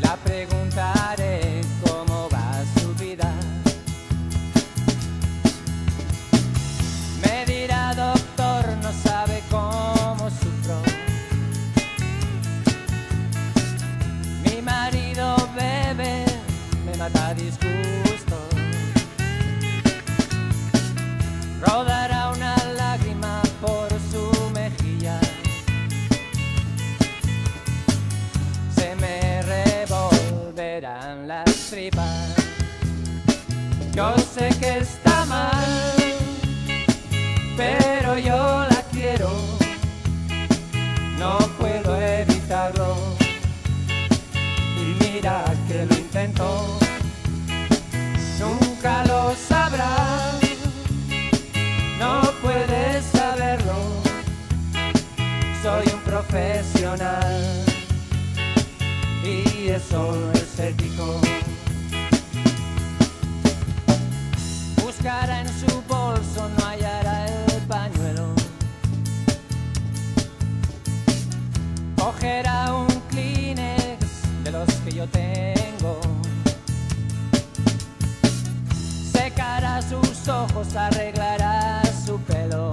La preguntaré cómo va su vida. Me dirá: doctor, no sabe cómo sufro. Mi marido bebe, me mata a disgusto. Rodará una lágrima por su mejilla. Se me revolverán las tripas. Yo sé que está mal, pero yo la quiero. No puedo evitarlo. Y mira que lo intento. Nunca lo sabrás. No puedes saberlo. Soy un profesional y eso no es ético. Buscará en su bolso, no hallará el pañuelo. Cogerá un Kleenex de los que yo tengo. Secará sus ojos, arreglará su pelo.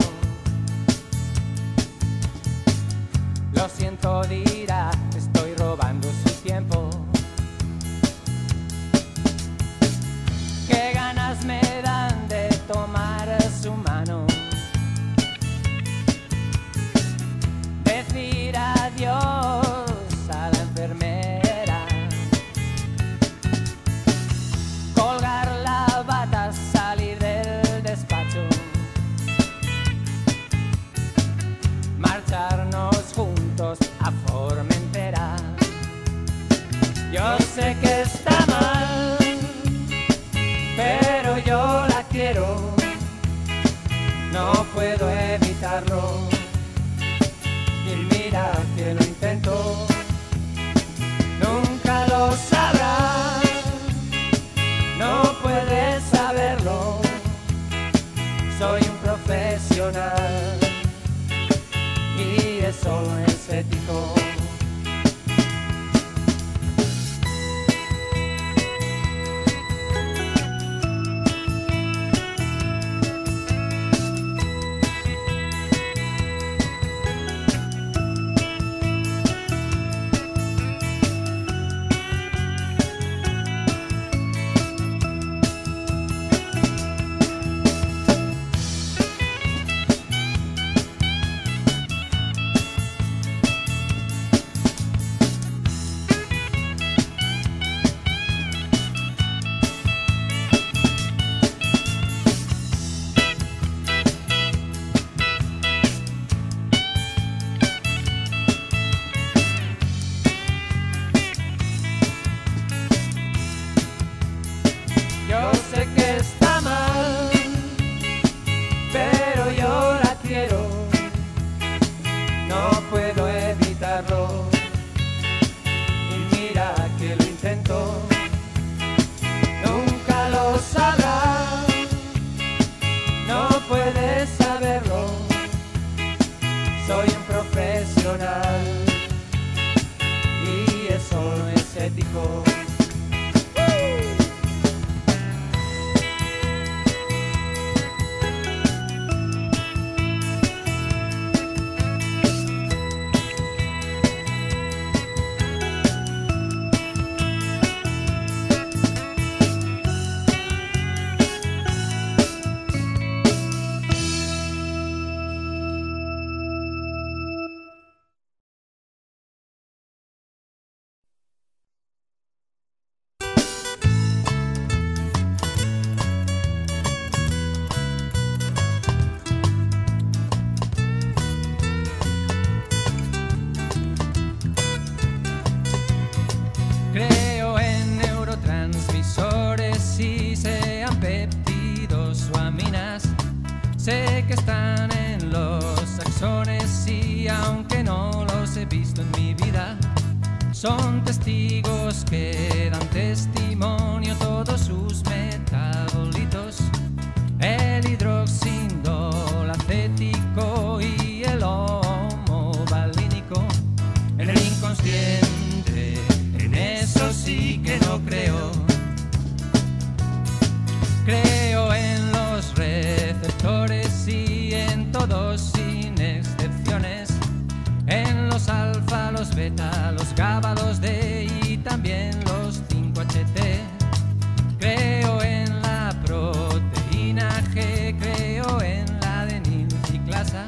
Lo siento, dirá, estoy robando su tiempo. Qué ganas me dan de tomar su mano, decir adiós a la enfermera, colgar la bata, salir del despacho, marcharnos juntos a Formentera. Yo sé que está mal, pero yo la quiero. No puedo evitarlo. Y mira que lo intento. Nunca lo sabrás. No puedes saberlo. Soy un profesional y eso no es ético. Yo sé que está mal, pero yo la quiero. No puedo evitarlo. Y mira que lo intento. Nunca lo sabrás. No puedes saberlo. Soy un profesional y eso no es ético. Creo en neurotransmisores y sean péptidos o aminas. Sé que están en los axones y aunque no los he visto en mi vida, son testigos que dan testimonio todos sus metabolitos. El hidroxindol acético y el homovalínico en el inconsciente, en eso sí beta, los GABA, los D y también los 5-HT. Creo en la proteína G, creo en la adenisciclasa,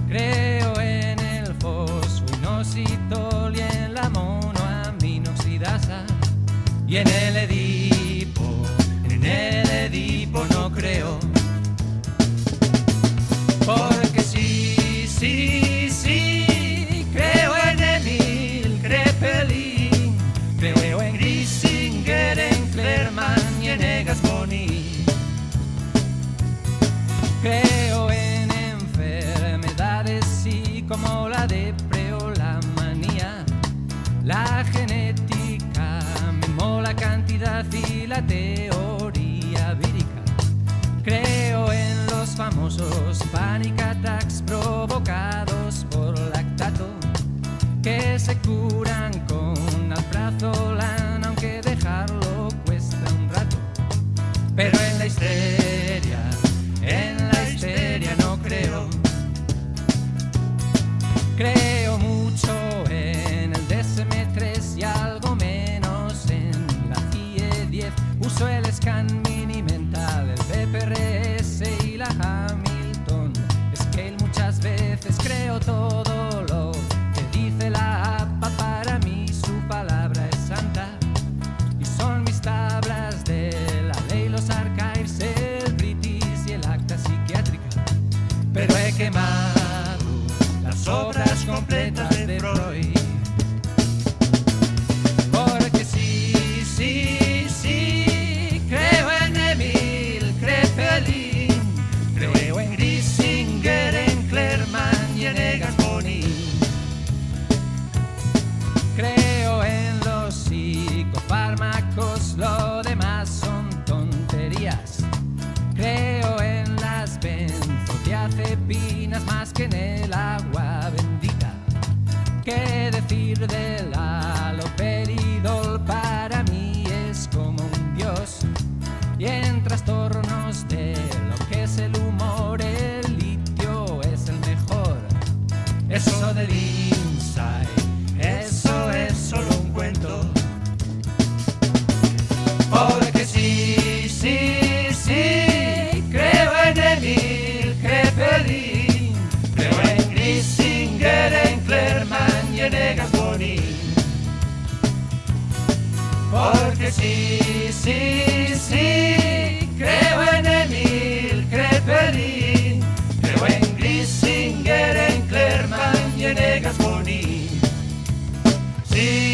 creo en el fosfoinositol y en la monoaminoxidasa. Y en el Edipo no creo, porque sí, creo en Emil Kraepelin, creo en Griesinger, en Clermont y en Egas-Boni. Creo en enfermedades sí, como la depre o la manía, la genética, me mola cantidad y la teoría vírica. Creo en los famosos panic attacks provocados por lactato, que se curan con alprazolam, aunque dejarlo cuesta un rato. Pero en la histeria no creo. Creo mucho en el DSM-3 y algo menos en la CIE-10. Uso el scan mini mental, el BPRS y la Hamilton Scale muchas veces. Creo todo lo que dice la APA, para mí su palabra es santa. Y son mis tablas de la ley, los archives, el British y el acta psiquiátrica. Pero he quemado las obras completas de Freud, porque sí, creo en Emil Kraepelin, creo en Griesinger, en Clermont y en Egas-Boni. Creo en los psicofármacos, lo demás son tonterías. Creo en las benzodiazepinas más que en el agua bendita. ¿Qué decir del haloperidol? Para mí es como un dios. Y en trastornos de lo que es el humor, el litio es el mejor. Eso del Insight, eso es solo un cuento. Porque sí, creo en Emil Kraepelin, creo en Griesinger, en Clermont y en Egas-Boni. Porque sí, creo en Emil Kraepelin, creo en Griesinger, en Clermont y en Egas-Boni. Sí.